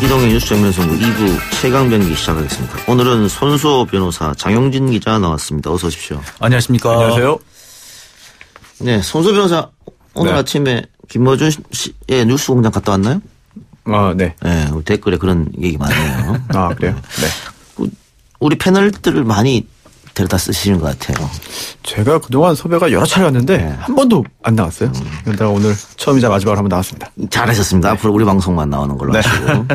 이동의 뉴스 정면선고 2부 최강변기 시작하겠습니다. 오늘은 손수호 변호사, 장용진 기자 나왔습니다. 어서 오십시오. 안녕하십니까. 안녕하세요. 네, 손수호 변호사 오늘 네. 아침에 김어준 씨의 뉴스 공장 갔다 왔나요? 아, 네. 네, 우리 댓글에 그런 얘기 많네요. 아, 그래요? 네. 우리 패널들을 많이 데려다 쓰시는 것 같아요. 제가 그동안 섭외가 여러 차례 왔는데 한 번도 안 나왔어요. 그러다가 오늘 처음이자 마지막으로 한번 나왔습니다. 잘하셨습니다. 앞으로 우리 방송만 나오는 걸로 네. 하시고.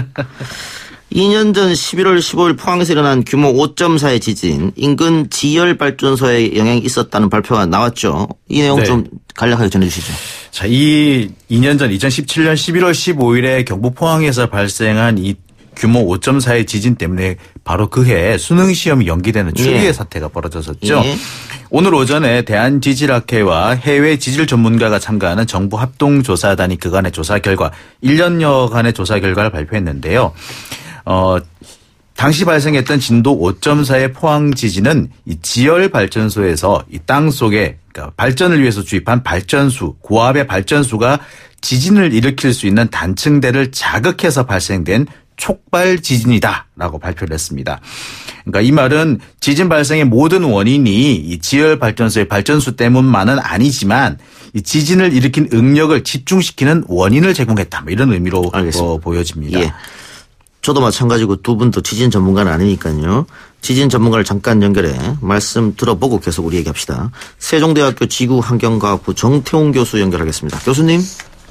2년 전 11월 15일 포항에서 일어난 규모 5.4의 지진, 인근 지열발전소에 영향이 있었다는 발표가 나왔죠. 이 내용 네. 좀 간략하게 전해주시죠. 자, 이 2년 전 2017년 11월 15일에 경북 포항에서 발생한 이 규모 5.4의 지진 때문에 바로 그해 수능 시험이 연기되는 추위의 예. 사태가 벌어졌었죠. 예. 오늘 오전에 대한지질학회와 해외 지질 전문가가 참가하는 정부 합동조사단이 그간의 조사 결과 1년여간의 조사 결과를 발표했는데요. 당시 발생했던 진도 5.4의 포항 지진은 이 지열 발전소에서 이 땅 속에 그러니까 발전을 위해서 주입한 발전수, 고압의 발전수가 지진을 일으킬 수 있는 단층대를 자극해서 발생된 촉발 지진이다라고 발표를 했습니다. 그러니까 이 말은 지진 발생의 모든 원인이 이 지열 발전소의 발전수 때문만은 아니지만 이 지진을 일으킨 응력을 집중시키는 원인을 제공했다. 뭐 이런 의미로 보여집니다. 예. 저도 마찬가지고 두 분도 지진 전문가는 아니니까요. 지진 전문가를 잠깐 연결해 말씀 들어보고 계속 우리 얘기합시다. 세종대학교 지구환경과학부 정태웅 교수 연결하겠습니다. 교수님.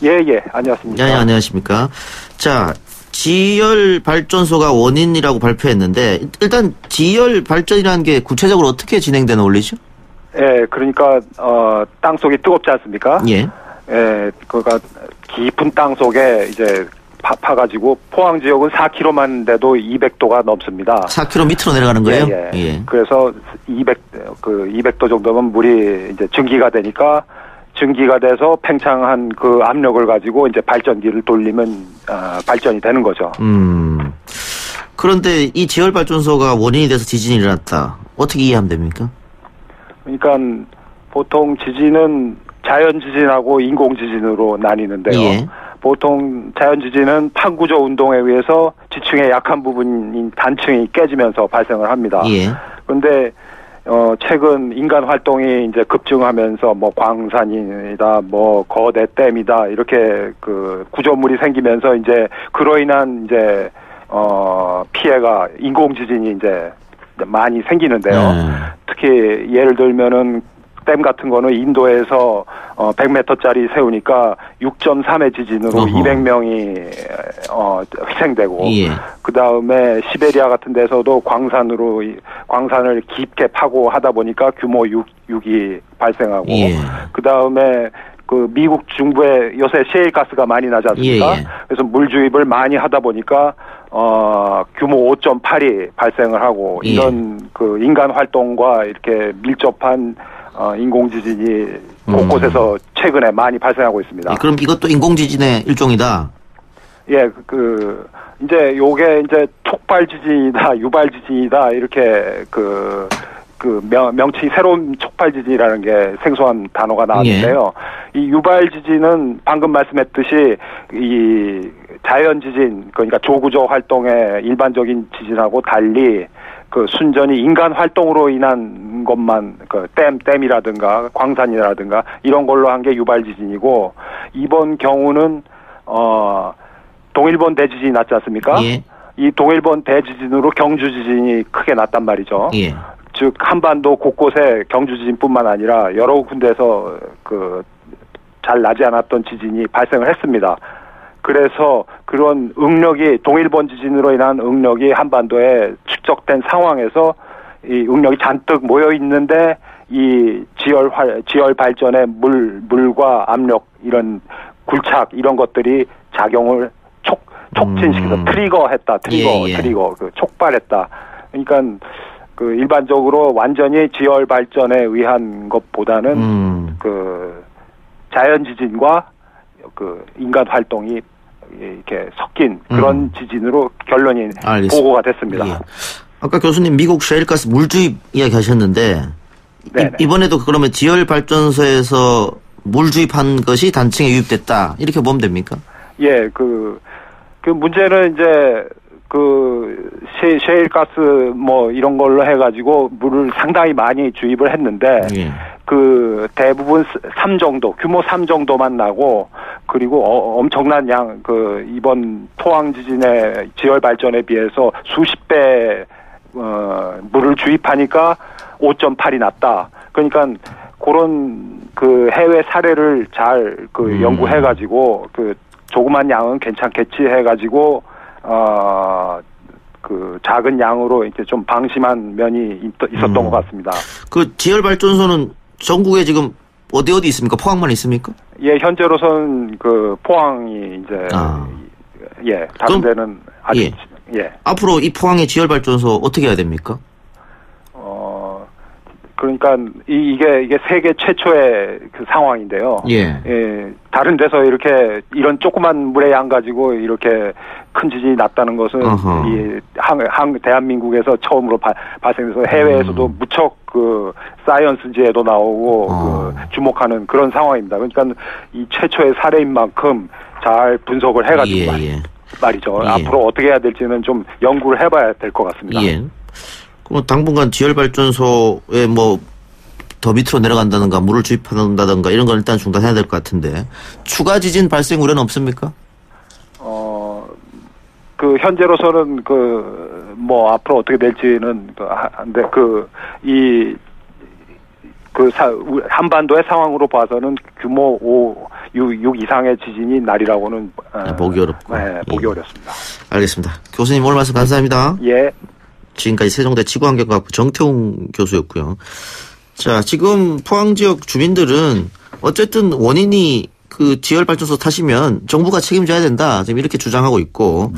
예, 안녕하십니까. 네, 안녕하십니까. 자, 지열 발전소가 원인이라고 발표했는데 일단 지열 발전이라는 게 구체적으로 어떻게 진행되는 원리죠? 예, 그러니까 땅 속이 뜨겁지 않습니까? 예. 예, 그가 깊은 땅 속에 이제 파가지고 포항 지역은 4km만 돼도 200도가 넘습니다. 4km 밑으로 내려가는 거예요? 예. 그래서 200도 정도면 물이 이제 증기가 되니까 증기가 돼서 팽창한 그 압력을 가지고 이제 발전기를 돌리면 발전이 되는 거죠. 그런데 이 지열 발전소가 원인이 돼서 지진이 일어났다. 어떻게 이해하면 됩니까? 그러니까 보통 지진은 자연 지진하고 인공 지진으로 나뉘는데요. 예. 보통 자연 지진은 판구조 운동에 의해서 지층의 약한 부분인 단층이 깨지면서 발생을 합니다. 예. 그런데 최근 인간 활동이 이제 급증하면서 뭐 광산이다, 뭐 거대 댐이다 이렇게 그 구조물이 생기면서 이제 그로 인한 이제 피해가 인공 지진이 이제 많이 생기는데요. 특히 예를 들면은 댐 같은 거는 인도에서 100m짜리 세우니까 6.3의 지진으로 200명이 희생되고 예. 그다음에 시베리아 같은 데서도 광산을 깊게 파고 하다 보니까 규모 6이 발생하고 예. 그다음에 그 미국 중부에 요새 셰일가스가 많이 나지 않습니까? 예. 그래서 물 주입을 많이 하다 보니까 규모 5.8이 발생을 하고 예. 이런 그 인간 활동과 이렇게 밀접한 인공지진이 곳곳에서 최근에 많이 발생하고 있습니다. 예, 그럼 이것도 인공지진의 일종이다? 예, 이제 요게 이제 촉발지진이다, 유발지진이다, 이렇게 명칭이 새로운 촉발지진이라는 게 생소한 단어가 나왔는데요. 이 유발지진은 방금 말씀했듯이 이 자연지진, 그러니까 조구조 활동의 일반적인 지진하고 달리 그 순전히 인간 활동으로 인한 것만 댐이라든가 광산이라든가 이런 걸로 한 게 유발 지진이고 이번 경우는 동일본 대지진이 났지 않습니까? 예. 이 동일본 대지진으로 경주 지진이 크게 났단 말이죠. 예. 즉 한반도 곳곳에 경주 지진뿐만 아니라 여러 군데에서 잘 나지 않았던 지진이 발생을 했습니다. 그래서 그런 응력이 동일본 지진으로 인한 응력이 한반도에 축적된 상황에서 이 응력이 잔뜩 모여 있는데 이 지열 발전의 물과 압력 이런 굴착 이런 것들이 작용을 촉진시켜서 트리거했다. 트리거 촉발했다. 그러니까 그 일반적으로 완전히 지열 발전에 의한 것보다는 그 자연 지진과 그 인간 활동이 이렇게 섞인 그런 지진으로 결론이 알겠습니다. 보고가 됐습니다. 예. 아까 교수님 미국 셰일가스 물주입 이야기 하셨는데 이번에도 그러면 지열 발전소에서 물 주입한 것이 단층에 유입됐다 이렇게 보면 됩니까? 예, 그 문제는 이제 그 셰일가스 뭐 이런 걸로 해가지고 물을 상당히 많이 주입을 했는데 예. 그 대부분 3 정도, 규모 3 정도만 나고 그리고 엄청난 양 그 이번 포항 지진의 지열 발전에 비해서 수십 배 물을 주입하니까 5.8이 났다. 그러니까 그런 그 해외 사례를 잘 그 연구해가지고 그 조그만 양은 괜찮겠지 해가지고 그 작은 양으로 이렇게 좀 방심한 면이 있었던 것 같습니다. 그 지열 발전소는 전국에 지금 어디 있습니까? 포항만 있습니까? 예, 현재로선 그 포항이 이제 예, 다른 데는 아직 예. 앞으로 이 포항의 지열 발전소 어떻게 해야 됩니까? 그러니까 이게 세계 최초의 그 상황인데요. 예. 예. 다른 데서 이렇게 이런 조그만 물의 양 가지고 이렇게 큰 지진이 났다는 것은 이 대한민국에서 처음으로 발생해서 해외에서도 무척 그 사이언스지에도 나오고 그 주목하는 그런 상황입니다. 그러니까 이 최초의 사례인 만큼 잘 분석을 해가지고 말이죠. 예. 앞으로 어떻게 해야 될지는 좀 연구를 해봐야 될 것 같습니다. 예. 그럼 당분간 지열 발전소에 뭐 더 밑으로 내려간다든가 물을 주입한다든가 이런 건 일단 중단해야 될 것 같은데 추가 지진 발생 우려는 없습니까? 그 현재로서는 그 뭐 앞으로 어떻게 될지는 한데 한반도의 상황으로 봐서는 규모 6 이상의 지진이 날이라고는 보기 어렵고. 네, 보기 어렵습니다. 알겠습니다. 교수님 오늘 말씀 감사합니다. 예. 지금까지 세종대 지구환경과학부 정태웅 교수였고요. 자, 지금 포항 지역 주민들은 어쨌든 원인이 그 지열 발전소 탓이면 정부가 책임져야 된다. 지금 이렇게 주장하고 있고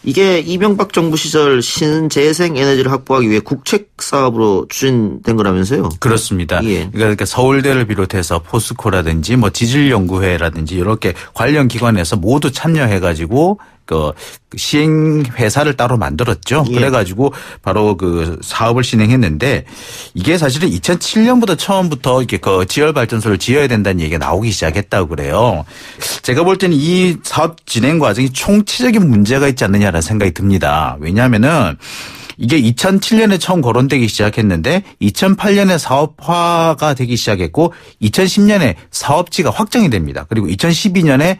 이게 이명박 정부 시절 신재생 에너지를 확보하기 위해 국책 사업으로 추진된 거라면서요? 그렇습니다. 예. 그러니까 서울대를 비롯해서 포스코라든지 뭐 지질연구회라든지 이렇게 관련 기관에서 모두 참여해가지고 그 시행 회사를 따로 만들었죠. 예. 그래가지고 바로 그 사업을 진행했는데 이게 사실은 2007년부터 처음부터 이렇게 그 지열 발전소를 지어야 된다는 얘기가 나오기 시작했다고 그래요. 제가 볼 때는 이 사업 진행 과정이 총체적인 문제가 있지 않느냐라는 생각이 듭니다. 왜냐하면은 이게 2007년에 처음 거론되기 시작했는데 2008년에 사업화가 되기 시작했고 2010년에 사업지가 확정이 됩니다. 그리고 2012년에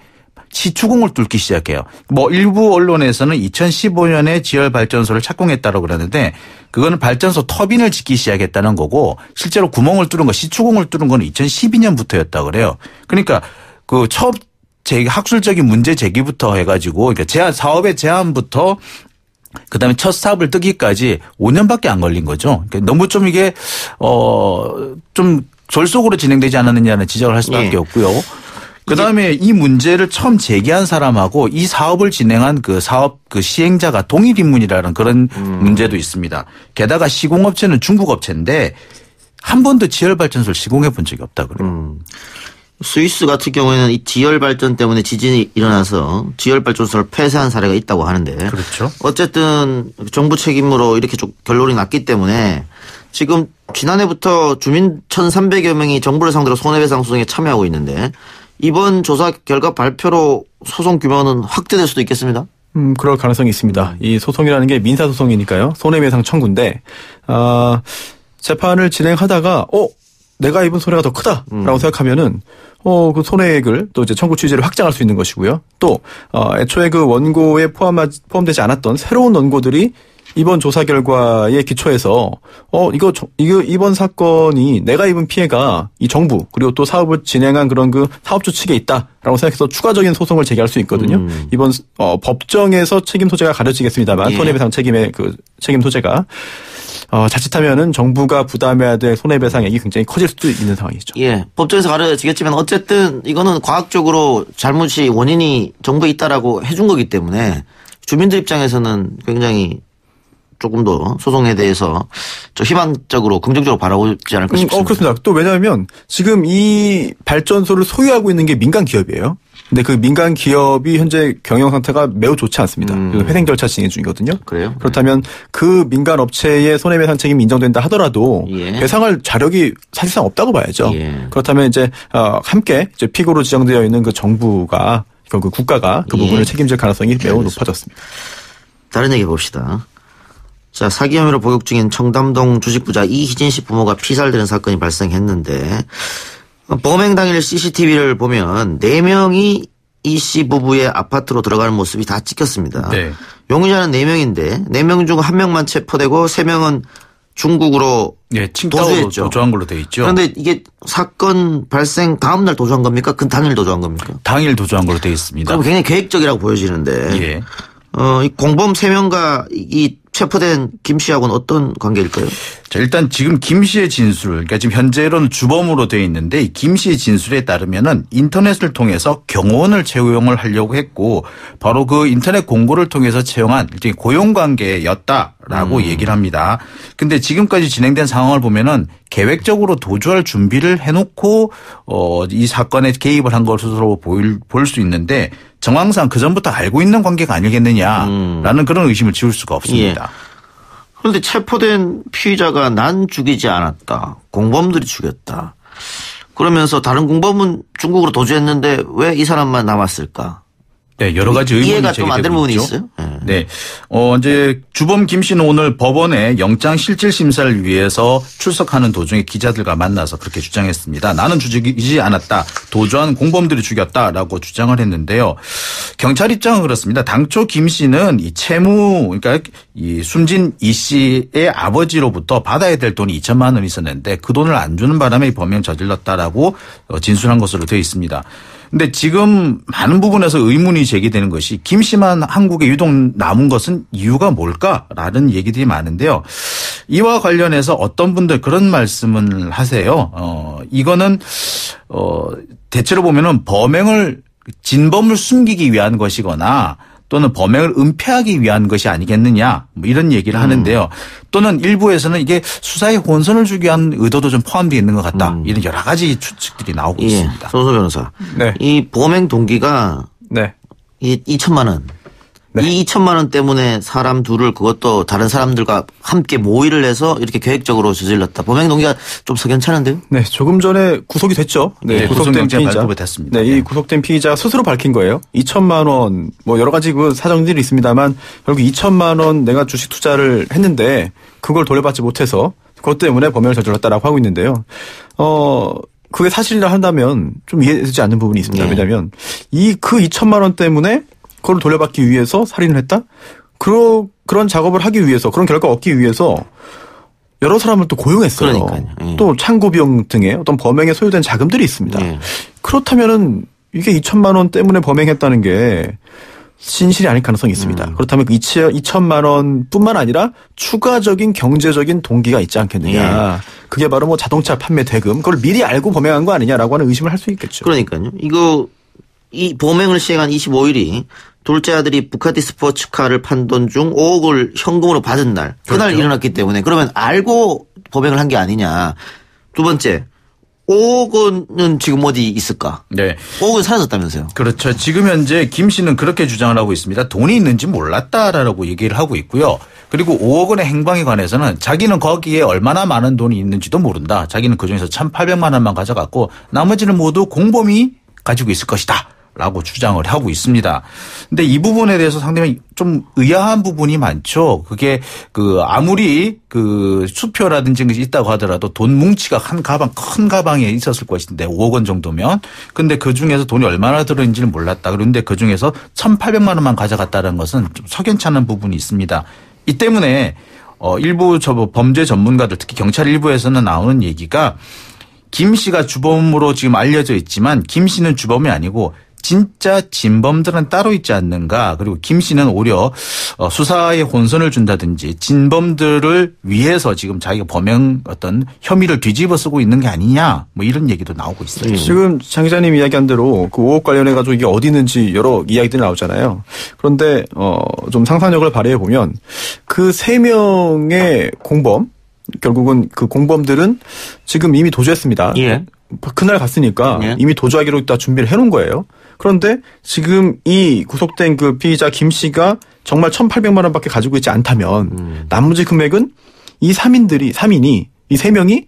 시추공을 뚫기 시작해요. 뭐 일부 언론에서는 2015년에 지열 발전소를 착공했다고 그러는데 그거는 발전소 터빈을 짓기 시작했다는 거고 실제로 구멍을 뚫은 거 시추공을 뚫은 건 2012년부터였다고 그래요. 그러니까 그 처음 학술적인 문제 제기부터 해가지고 그러니까 사업의 제안부터 그다음에 첫 사업을 뜨기까지 5년밖에 안 걸린 거죠. 그러니까 너무 좀 이게 좀 졸속으로 진행되지 않았느냐는 지적을 할 수밖에 없고요. 그다음에 이 문제를 처음 제기한 사람하고 이 사업을 진행한 그 사업 그 시행자가 동일 인물이라는 그런 문제도 있습니다. 게다가 시공업체는 중국 업체인데 한 번도 지열 발전소를 시공해 본 적이 없다 그래요. 스위스 같은 경우에는 이 지열 발전 때문에 지진이 일어나서 지열 발전소를 폐쇄한 사례가 있다고 하는데 그렇죠. 어쨌든 정부 책임으로 이렇게 좀 결론이 났기 때문에 지금 지난해부터 주민 1,300여 명이 정부를 상대로 손해배상 소송에 참여하고 있는데 이번 조사 결과 발표로 소송 규모는 확대될 수도 있겠습니다. 그럴 가능성이 있습니다. 이 소송이라는 게 민사소송이니까요. 손해배상 청구인데 재판을 진행하다가 내가 입은 손해가 더 크다라고 생각하면은 그 손해액을 또 이제 청구 취지를 확장할 수 있는 것이고요. 또 애초에 그 원고에 포함되지 않았던 새로운 원고들이 이번 조사 결과에 기초해서 이번 사건이 내가 입은 피해가 이 정부 그리고 또 사업을 진행한 그런 그 사업주 측에 있다라고 생각해서 추가적인 소송을 제기할 수 있거든요. 이번 법정에서 책임 소재가 가려지겠습니다만 손해배상 책임의 그 책임 소재가 자칫하면은 정부가 부담해야 될 손해배상액이 굉장히 커질 수도 있는 상황이죠. 예, 법정에서 가려지겠지만 어쨌든 이거는 과학적으로 잘못이 원인이 정부에 있다라고 해준 거기 때문에 주민들 입장에서는 굉장히 조금 더 소송에 대해서 좀 희망적으로 긍정적으로 바라보지 않을까 싶습니다. 그렇습니다. 또 왜냐하면 지금 이 발전소를 소유하고 있는 게 민간 기업이에요. 근데 그 민간 기업이 현재 경영 상태가 매우 좋지 않습니다. 회생 절차 진행 중이거든요. 그래요? 그렇다면 그 민간 업체의 손해배상 책임이 인정된다 하더라도 배상할 자력이 사실상 없다고 봐야죠. 그렇다면 이제 함께 이제 피고로 지정되어 있는 그 정부가 결국 국가가 그 부분을 책임질 가능성이 매우 높아졌습니다. 다른 얘기 봅시다. 자, 사기 혐의로 복역 중인 청담동 주식부자 이희진 씨 부모가 피살되는 사건이 발생했는데 범행 당일 CCTV를 보면 4명이 이 씨 부부의 아파트로 들어가는 모습이 다 찍혔습니다. 네. 용의자는 4명인데 4명 중 1명만 체포되고 3명은 중국으로 도주했죠. 도주한 걸로 돼 있죠. 그런데 이게 사건 발생 다음 날 도주한 겁니까? 그 당일 도주한 겁니까? 당일 도주한 걸로 돼 있습니다. 그럼 굉장히 계획적이라고 보여지는데 예. 이 공범 3명과 이 체포된 김 씨하고는 어떤 관계일까요? 자, 일단 지금 김 씨의 진술, 그러니까 지금 현재로는 주범으로 되어 있는데 이 김 씨의 진술에 따르면은 인터넷을 통해서 경호원을 채용을 하려고 했고 바로 그 인터넷 공고를 통해서 채용한 일종의 고용관계였다라고 얘기를 합니다. 근데 지금까지 진행된 상황을 보면은 계획적으로 도주할 준비를 해놓고 이 사건에 개입을 한 것으로 볼 수 있는데 정황상 그전부터 알고 있는 관계가 아니겠느냐라는 그런 의심을 지울 수가 없습니다. 예. 그런데 체포된 피의자가 난 죽이지 않았다. 공범들이 죽였다. 그러면서 다른 공범은 중국으로 도주했는데 왜 이 사람만 남았을까? 네, 여러 가지 의문이 이해가 좀 안 되는 부분이 있어요. 네. 이제 주범 김 씨는 오늘 법원에 영장 실질 심사를 위해서 출석하는 도중에 기자들과 만나서 그렇게 주장했습니다. 나는 죽이지 않았다. 도주한 공범들이 죽였다라고 주장을 했는데요. 경찰 입장은 그렇습니다. 당초 김 씨는 이 채무, 그러니까 이 숨진 이 씨의 아버지로부터 받아야 될 돈이 2천만 원 있었는데 그 돈을 안 주는 바람에 범행 저질렀다라고 진술한 것으로 되어 있습니다. 근데 지금 많은 부분에서 의문이 제기되는 것이 김 씨만 한국에 유독 남은 것은 이유가 뭘까라는 얘기들이 많은데요. 이와 관련해서 어떤 분들 그런 말씀을 하세요. 이거는 대체로 보면은 진범을 숨기기 위한 것이거나 또는 범행을 은폐하기 위한 것이 아니겠느냐 뭐 이런 얘기를 하는데요. 또는 일부에서는 이게 수사에 혼선을 주기 위한 의도도 좀 포함되어 있는 것 같다. 이런 여러 가지 추측들이 나오고 있습니다. 손소 변호사. 네. 이 범행 동기가 네. 이 2천만 원. 네. 이 2천만 원 때문에 사람 둘을 그것도 다른 사람들과 함께 모의를 해서 이렇게 계획적으로 저질렀다. 범행 동기가 좀 석연찮은데요? 네, 조금 전에 구속이 됐죠. 네, 구속된 피의자. 발표가 됐습니다. 네, 이 구속된 피의자 스스로 밝힌 거예요. 2천만 원, 뭐 여러 가지 그 사정들이 있습니다만 결국 2천만 원 내가 주식 투자를 했는데 그걸 돌려받지 못해서 그것 때문에 범행을 저질렀다라고 하고 있는데요. 그게 사실이라 한다면 좀 이해되지 않는 부분이 있습니다. 네. 왜냐하면 그 2천만 원 때문에 그걸 돌려받기 위해서 살인을 했다? 그런 작업을 하기 위해서 그런 결과 얻기 위해서 여러 사람을 또 고용했어요. 그러니까요. 예. 또 창고 비용 등의 어떤 범행에 소요된 자금들이 있습니다. 예. 그렇다면은 이게 2천만 원 때문에 범행했다는 게 진실이 아닐 가능성이 있습니다. 그렇다면 그 2천만 원뿐만 아니라 추가적인 경제적인 동기가 있지 않겠느냐. 예. 그게 바로 뭐 자동차 판매 대금 그걸 미리 알고 범행한 거 아니냐라고 하는 의심을 할 수 있겠죠. 그러니까요. 이 범행을 시행한 25일이 둘째 아들이 부카티 스포츠카를 판 돈 중 5억을 현금으로 받은 날. 그날 그렇죠. 일어났기 때문에 그러면 알고 범행을 한 게 아니냐. 두 번째. 5억 원은 지금 어디 있을까? 네. 5억 원 사라졌다면서요. 그렇죠. 지금 현재 김 씨는 그렇게 주장을 하고 있습니다. 돈이 있는지 몰랐다라고 얘기를 하고 있고요. 그리고 5억 원의 행방에 관해서는 자기는 거기에 얼마나 많은 돈이 있는지도 모른다. 자기는 그중에서 1,800만 원만 가져갔고 나머지는 모두 공범이 가지고 있을 것이다. 라고 주장을 하고 있습니다. 근데 이 부분에 대해서 상당히 좀 의아한 부분이 많죠. 그게 아무리 수표라든지 것이 있다고 하더라도 돈 뭉치가 큰 가방에 있었을 것인데 5억 원 정도면. 근데 그 중에서 돈이 얼마나 들어있는지는 몰랐다. 그런데 그 중에서 1,800만 원만 가져갔다는 것은 좀 석연찮은 부분이 있습니다. 이 때문에 일부 범죄 전문가들 특히 경찰 일부에서는 나오는 얘기가 김 씨가 주범으로 지금 알려져 있지만 김 씨는 주범이 아니고 진짜 진범들은 따로 있지 않는가. 그리고 김 씨는 오히려 수사에 혼선을 준다든지 진범들을 위해서 지금 자기가 범행 어떤 혐의를 뒤집어 쓰고 있는 게 아니냐. 뭐 이런 얘기도 나오고 있어요. 지금 장 기자님 이야기한 대로 그 5억 관련해 가지고 이게 어디 있는지 여러 이야기들이 나오잖아요. 그런데 좀 상상력을 발휘해 보면 그 3명의 공범 결국은 그 공범들은 지금 이미 도주했습니다. 예. 그날 갔으니까 예. 이미 도주하기로 다 준비를 해놓은 거예요. 그런데 지금 이 구속된 그 피의자 김 씨가 정말 1,800만 원밖에 가지고 있지 않다면 나머지 금액은 이 3인이 이 3명이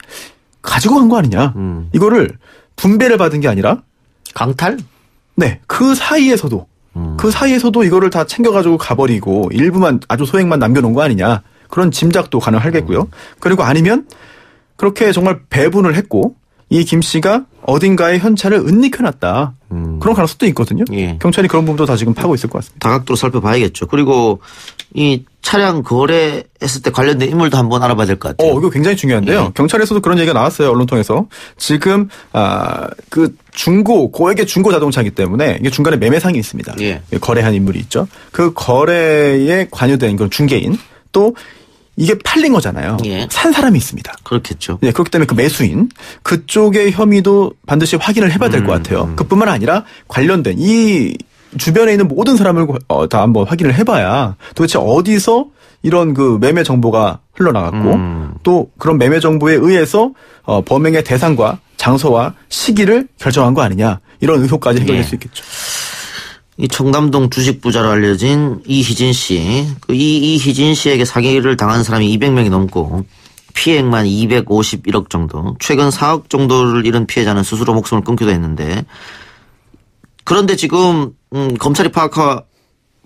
가지고 간 거 아니냐. 이거를 분배를 받은 게 아니라 강탈? 네, 그 사이에서도 이거를 다 챙겨가지고 가버리고 일부만 아주 소액만 남겨놓은 거 아니냐 그런 짐작도 가능하겠고요. 그리고 아니면 그렇게 정말 배분을 했고 이 김 씨가 어딘가에 현찰을 은닉해놨다. 그런 가능성도 있거든요. 예. 경찰이 그런 부분도 다 지금 파고 있을 것 같습니다. 다각도로 살펴봐야겠죠. 그리고 이 차량 거래했을 때 관련된 인물도 한번 알아봐야 될 것 같아요. 이거 굉장히 중요한데요. 예. 경찰에서도 그런 얘기가 나왔어요. 언론 통해서. 지금 그 고액의 중고 자동차이기 때문에 이게 중간에 매매상이 있습니다. 예. 거래한 인물이 있죠. 그 거래에 관여된 그런 중개인 또 이게 팔린 거잖아요. 예. 산 사람이 있습니다. 그렇겠죠. 네, 그렇기 때문에 그 매수인 그쪽의 혐의도 반드시 확인을 해봐야 될 것 같아요. 그뿐만 아니라 관련된 이 주변에 있는 모든 사람을 다 한번 확인을 해봐야 도대체 어디서 이런 그 매매 정보가 흘러나갔고 또 그런 매매 정보에 의해서 범행의 대상과 장소와 시기를 결정한 거 아니냐 이런 의혹까지 해결될 수 있겠죠. 이 청담동 주식 부자로 알려진 이희진 씨. 그 이희진 씨에게 사기를 당한 사람이 200명이 넘고 피해액만 251억 정도. 최근 4억 정도를 잃은 피해자는 스스로 목숨을 끊기도 했는데 그런데 지금 검찰이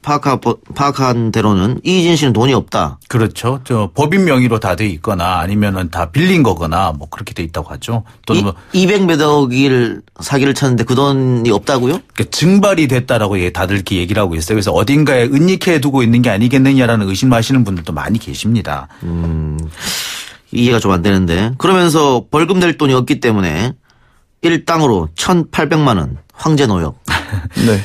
파악한 대로는 이희진 씨는 돈이 없다. 그렇죠. 법인 명의로 다 돼 있거나 아니면은 다 빌린 거거나 뭐 그렇게 돼 있다고 하죠. 또는 200몇 억을 사기를 쳤는데 그 돈이 없다고요? 그러니까 증발이 됐다라고 다들 이렇게 얘기를 하고 있어요. 그래서 어딘가에 은닉해 두고 있는 게 아니겠느냐라는 의심하시는 분들도 많이 계십니다. 이해가 좀 안 되는데 그러면서 벌금 낼 돈이 없기 때문에 일당으로 1,800만 원 황제 노역. 네.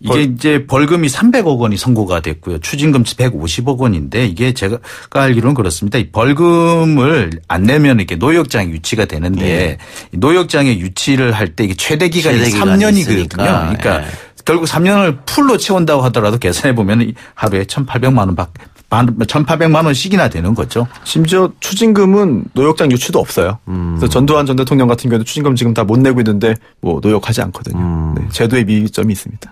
이게 이제 벌금이 300억 원이 선고가 됐고요. 추징금 150억 원인데 이게 제가 알기로는 그렇습니다. 이 벌금을 안 내면 이렇게 노역장이 유치가 되는데 예. 노역장에 유치를 할 때 이게 최대 기간이 최대 기간이 3년이거든요. 있으니까. 그러니까 예. 결국 3년을 풀로 채운다고 하더라도 계산해 보면 하루에 1,800만 원씩이나 되는 거죠. 심지어 추징금은 노역장 유치도 없어요. 그래서 전두환 전 대통령 같은 경우도 추징금 지금 다 못 내고 있는데 뭐 노역하지 않거든요. 네, 제도의 미점이 있습니다.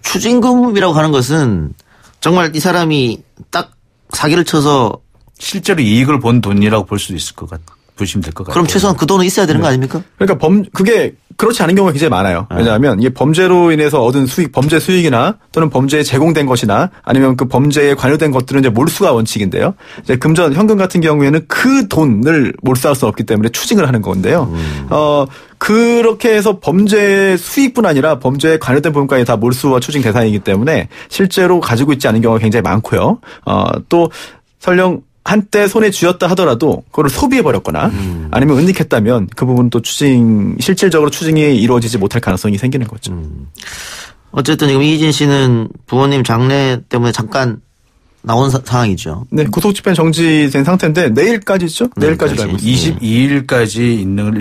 추징금이라고 하는 것은 정말 이 사람이 딱 사기를 쳐서 실제로 이익을 본 돈이라고 볼 수도 있을 것 보시면 될 것 같아요. 그럼 최소한 그 돈은 있어야 되는 거 아닙니까? 그러니까 그게 그렇지 않은 경우가 굉장히 많아요. 왜냐하면 이게 범죄로 인해서 얻은 범죄 수익이나 또는 범죄에 제공된 것이나 아니면 그 범죄에 관여된 것들은 이제 몰수가 원칙인데요. 이제 금전 현금 같은 경우에는 그 돈을 몰수할 수 없기 때문에 추징을 하는 건데요. 그렇게 해서 범죄 수익뿐 아니라 범죄에 관여된 부분까지 다 몰수와 추징 대상이기 때문에 실제로 가지고 있지 않은 경우가 굉장히 많고요. 또 설령 한때 손에 쥐었다 하더라도 그걸 소비해버렸거나 아니면 은닉했다면 그 부분은 또 실질적으로 추징이 이루어지지 못할 가능성이 생기는 거죠. 어쨌든 지금 이희진 씨는 부모님 장례 때문에 잠깐 나온 상황이죠. 네, 구속집행 정지된 상태인데 내일까지죠? 내일까지로 알고 있습니다. 22일까지 있는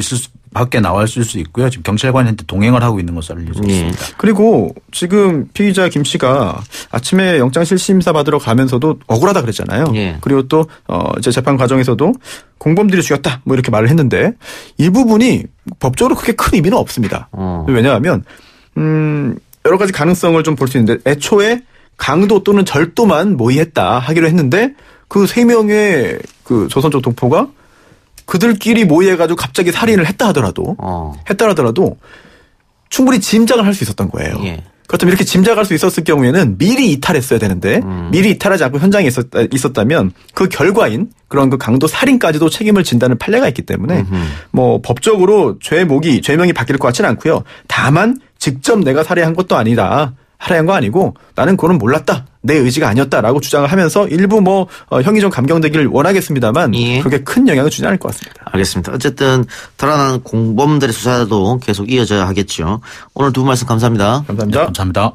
밖에 나와 있을 수 있고요. 지금 경찰관한테 동행을 하고 있는 것으로 알려져 있습니다. 그리고 지금 피의자 김 씨가 아침에 영장실심사 받으러 가면서도 억울하다 그랬잖아요. 예. 그리고 또 이제 재판 과정에서도 공범들이 죽였다 뭐 이렇게 말을 했는데 이 부분이 법적으로 그렇게 큰 의미는 없습니다. 왜냐하면 여러 가지 가능성을 좀 볼 수 있는데 애초에 강도 또는 절도만 모의했다 하기로 했는데 그 3명의 그 조선족 동포가 그들끼리 모의해가지고 갑자기 살인을 했다 하더라도 충분히 짐작을 할 수 있었던 거예요. 예. 그렇다면 이렇게 짐작할 수 있었을 경우에는 미리 이탈했어야 되는데 미리 이탈하지 않고 현장에 있었다면 그 결과인 그런 그 강도 살인까지도 책임을 진다는 판례가 있기 때문에 뭐 법적으로 죄명이 바뀔 것 같지는 않고요. 다만 직접 내가 살해한 것도 아니다. 살해한 거 아니고 나는 그거는 몰랐다. 내 의지가 아니었다라고 주장을 하면서 일부 형이 좀 감경되기를 원하겠습니다만 예. 그렇게 큰 영향을 주지 않을 것 같습니다. 알겠습니다. 어쨌든 드러난 공범들의 수사도 계속 이어져야 하겠죠. 오늘 두 분 말씀 감사합니다. 감사합니다. 네, 감사합니다.